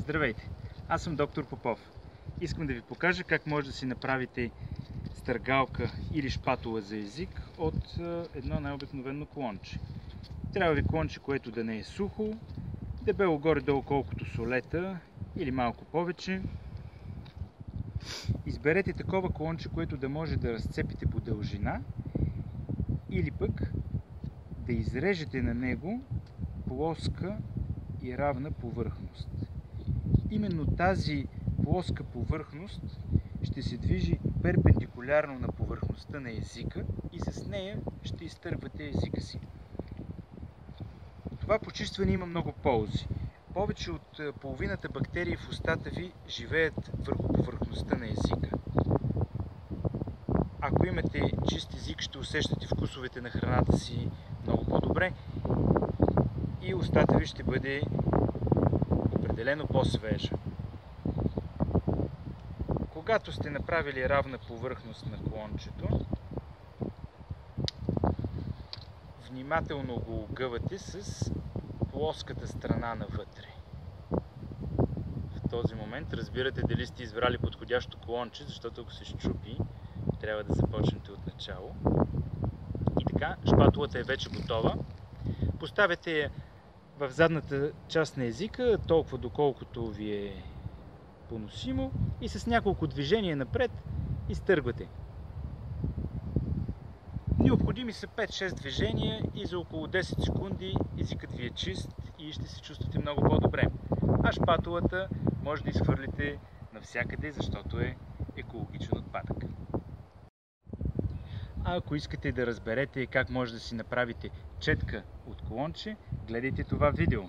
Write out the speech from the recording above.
Здравейте! Аз съм доктор Попов. Искам да ви покажа как може да си направите стъргалка или шпатула за език от едно най-обикновено клонче. Трябва ви клонче, което да не е сухо, дебело горе-долу колкото солета или малко повече. Изберете такова клонче, което да може да разцепите по дължина или пък да изрежете на него плоска и равна повърхност. Именно тази плоска повърхност ще се движи перпендикулярно на повърхността на езика и с нея ще изтъргвате езика си. Това почистване има много ползи. Повече от половината бактерии в устата ви живеят върху повърхността на езика. Ако имате чист език, ще усещате вкусовете на храната си много по-добре и устата ви ще бъде определено по-свежа. Когато сте направили равна повърхност на клончето, внимателно го огъвате с плоската страна навътре. В този момент разбирате дали сте избрали подходящо клонче, защото ако се счупи, трябва да започнете от начало. И така, шпатулата е вече готова. Поставяте я в задната част на езика, толкова доколкото ви е поносимо, и с няколко движения напред изтъргвате. Необходими са 5-6 движения и за около 10 секунди езикът ви е чист и ще се чувствате много по-добре. А шпатулата може да изхвърлите навсякъде, защото е екологичен отпадък. А ако искате да разберете как може да си направите четка от клонче, гледайте това видео.